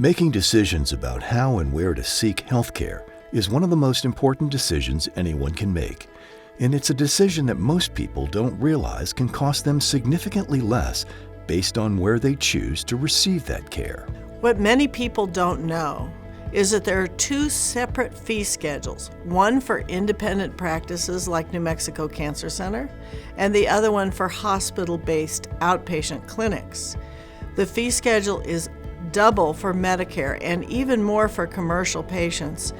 Making decisions about how and where to seek health care is one of the most important decisions anyone can make. And it's a decision that most people don't realize can cost them significantly less based on where they choose to receive that care. What many people don't know is that there are two separate fee schedules, one for independent practices like New Mexico Cancer Center, and the other one for hospital-based outpatient clinics. The fee schedule is double for Medicare and even more for commercial patients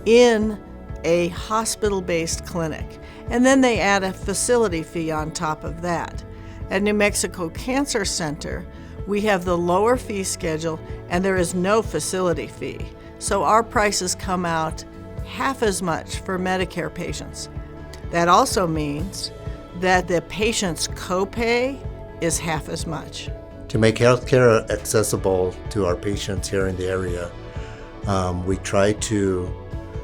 in a hospital-based clinic. And then they add a facility fee on top of that. At New Mexico Cancer Center, we have the lower fee schedule and there is no facility fee. So our prices come out half as much for Medicare patients. That also means that the patient's copay is half as much. To make healthcare accessible to our patients here in the area, we try to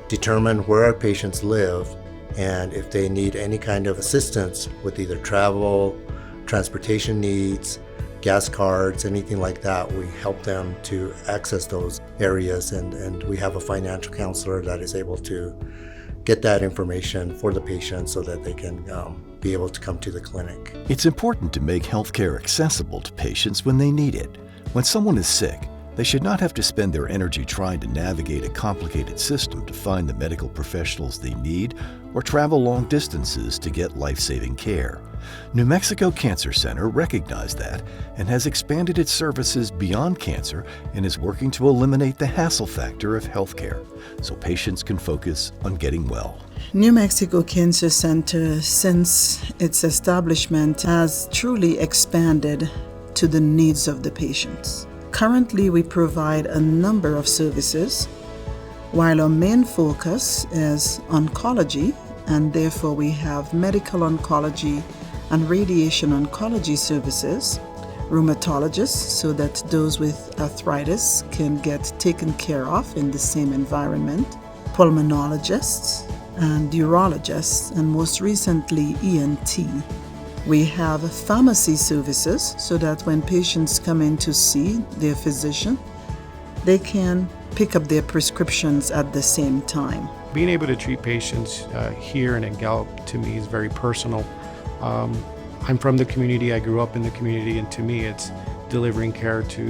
determine where our patients live and if they need any kind of assistance with either travel, transportation needs, gas cards, anything like that, we help them to access those areas, and we have a financial counselor that is able to get that information for the patient so that they can be able to come to the clinic. It's important to make healthcare accessible to patients when they need it. When someone is sick, they should not have to spend their energy trying to navigate a complicated system to find the medical professionals they need or travel long distances to get life-saving care. New Mexico Cancer Center recognized that and has expanded its services beyond cancer and is working to eliminate the hassle factor of healthcare so patients can focus on getting well. New Mexico Cancer Center, since its establishment, has truly expanded to the needs of the patients. Currently, we provide a number of services, while our main focus is oncology, and therefore we have medical oncology and radiation oncology services, rheumatologists, so that those with arthritis can get taken care of in the same environment, pulmonologists, and urologists, and most recently ENT. We have pharmacy services so that when patients come in to see their physician, they can pick up their prescriptions at the same time. Being able to treat patients here and in Gallup to me is very personal. I'm from the community, I grew up in the community, and to me it's delivering care to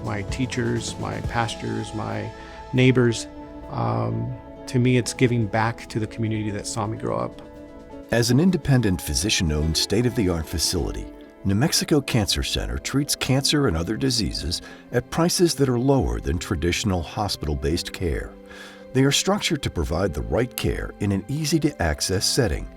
my teachers, my pastors, my neighbors. To me it's giving back to the community that saw me grow up. As an independent physician-owned state-of-the-art facility, New Mexico Cancer Center treats cancer and other diseases at prices that are lower than traditional hospital-based care. They are structured to provide the right care in an easy-to-access setting,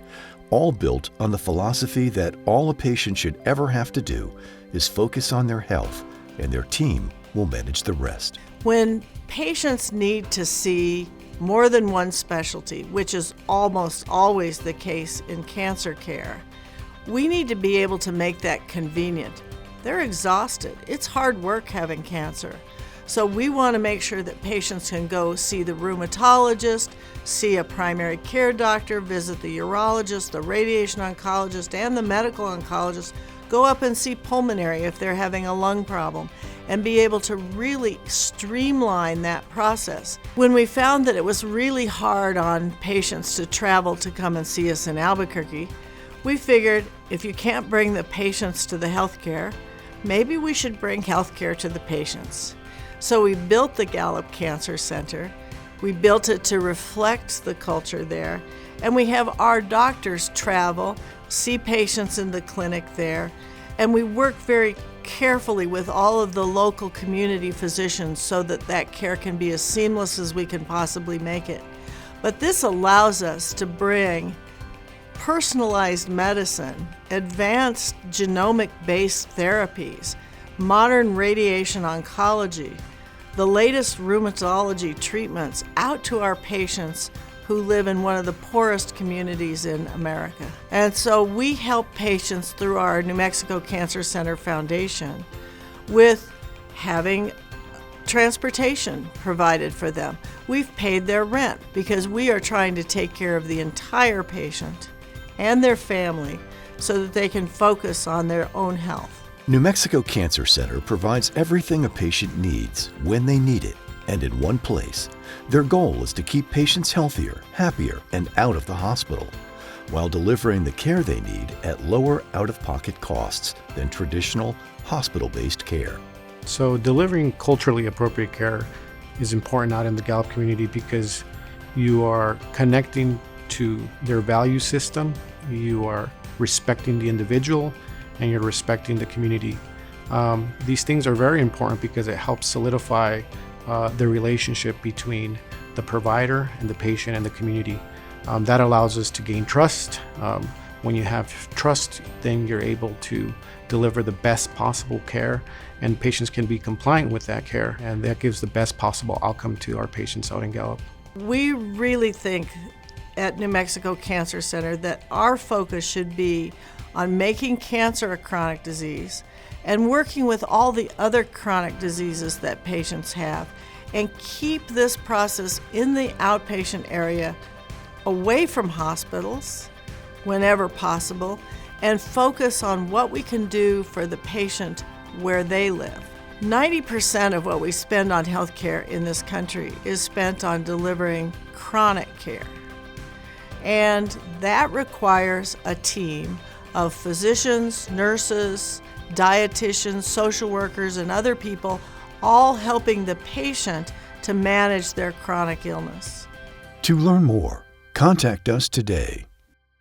all built on the philosophy that all a patient should ever have to do is focus on their health, and their team will manage the rest. When patients need to see more than one specialty, which is almost always the case in cancer care, we need to be able to make that convenient. They're exhausted. It's hard work having cancer. So we want to make sure that patients can go see the rheumatologist, see a primary care doctor, visit the urologist, the radiation oncologist, and the medical oncologist, go up and see pulmonary if they're having a lung problem, and be able to really streamline that process. When we found that it was really hard on patients to travel to come and see us in Albuquerque, we figured if you can't bring the patients to the healthcare, maybe we should bring healthcare to the patients. So we built the Gallup Cancer Center. We built it to reflect the culture there, and we have our doctors travel, see patients in the clinic there, and we work very carefully with all of the local community physicians so that that care can be as seamless as we can possibly make it. But this allows us to bring personalized medicine, advanced genomic-based therapies, modern radiation oncology, the latest rheumatology treatments out to our patients who live in one of the poorest communities in America. And so we help patients through our New Mexico Cancer Center Foundation with having transportation provided for them. We've paid their rent because we are trying to take care of the entire patient and their family so that they can focus on their own health. New Mexico Cancer Center provides everything a patient needs when they need it and in one place. Their goal is to keep patients healthier, happier, and out of the hospital, while delivering the care they need at lower out-of-pocket costs than traditional hospital-based care. So delivering culturally appropriate care is important out in the Gallup community because you are connecting to their value system, you are respecting the individual, and you're respecting the community. These things are very important because it helps solidify the relationship between the provider and the patient and the community. That allows us to gain trust. When you have trust, then you're able to deliver the best possible care, and patients can be compliant with that care, and that gives the best possible outcome to our patients out in Gallup. We really think at New Mexico Cancer Center that our focus should be on making cancer a chronic disease and working with all the other chronic diseases that patients have, and keep this process in the outpatient area away from hospitals whenever possible, and focus on what we can do for the patient where they live. 90% of what we spend on healthcare in this country is spent on delivering chronic care. And that requires a team of physicians, nurses, dietitians, social workers, and other people, all helping the patient to manage their chronic illness. To learn more, contact us today.